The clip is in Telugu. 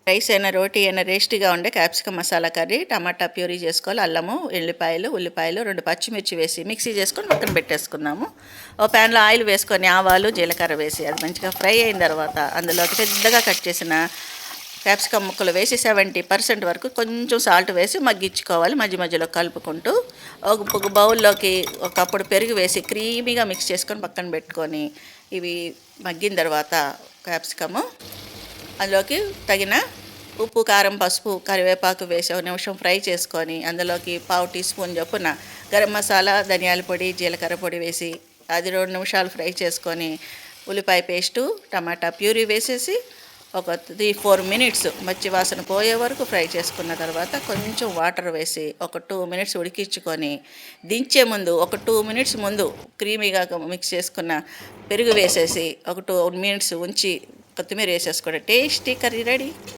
రైస్ అయినా రోటీ అయినా టేస్టీగా ఉండే క్యాప్సికమ్ మసాలా కర్రీ, టమాటా ప్యూరీ చేసుకోవాలి, అల్లము, ఎల్లిపాయలు, ఉల్లిపాయలు, 2 పచ్చిమిర్చి వేసి మిక్సీ చేసుకొని పక్కన పెట్టేసుకున్నాము. ఓ ప్యాన్లో ఆయిల్ వేసుకొని ఆవాలు, జీలకర్ర వేసి అది మంచిగా ఫ్రై అయిన తర్వాత అందులోకి పెద్దగా కట్ చేసిన క్యాప్సికమ్ ముక్కలు వేసి 70% వరకు కొంచెం సాల్ట్ వేసి మగ్గించుకోవాలి. మధ్య మధ్యలో కలుపుకుంటూ ఒక బౌల్లోకి ఒకప్పుడు పెరుగు వేసి క్రీమీగా మిక్స్ చేసుకొని పక్కన పెట్టుకొని, ఇవి మగ్గిన తర్వాత క్యాప్సికము అందులోకి తగిన ఉప్పు, కారం, పసుపు, కరివేపాకు వేసి ఒక నిమిషం ఫ్రై చేసుకొని అందులోకి 1/2 టీ స్పూన్ చొప్పున గరం మసాలా, ధనియాల పొడి, జీలకర్ర పొడి వేసి అది 2 నిమిషాలు ఫ్రై చేసుకొని ఉల్లిపాయ పేస్టు, టమాటా ప్యూరీ వేసేసి ఒక 3-4 మినిట్స్ మచ్చి వాసన పోయే వరకు ఫ్రై చేసుకున్న తర్వాత కొంచెం వాటర్ వేసి ఒక 2 మినిట్స్ ఉడికించుకొని దించే ముందు ఒక 2 మినిట్స్ ముందు క్రీమీగా మిక్స్ చేసుకున్న పెరుగు వేసేసి ఒక 2 మినిట్స్ ఉంచి కొత్తిమీర వేసేసుకోండి. Tasty curry ready.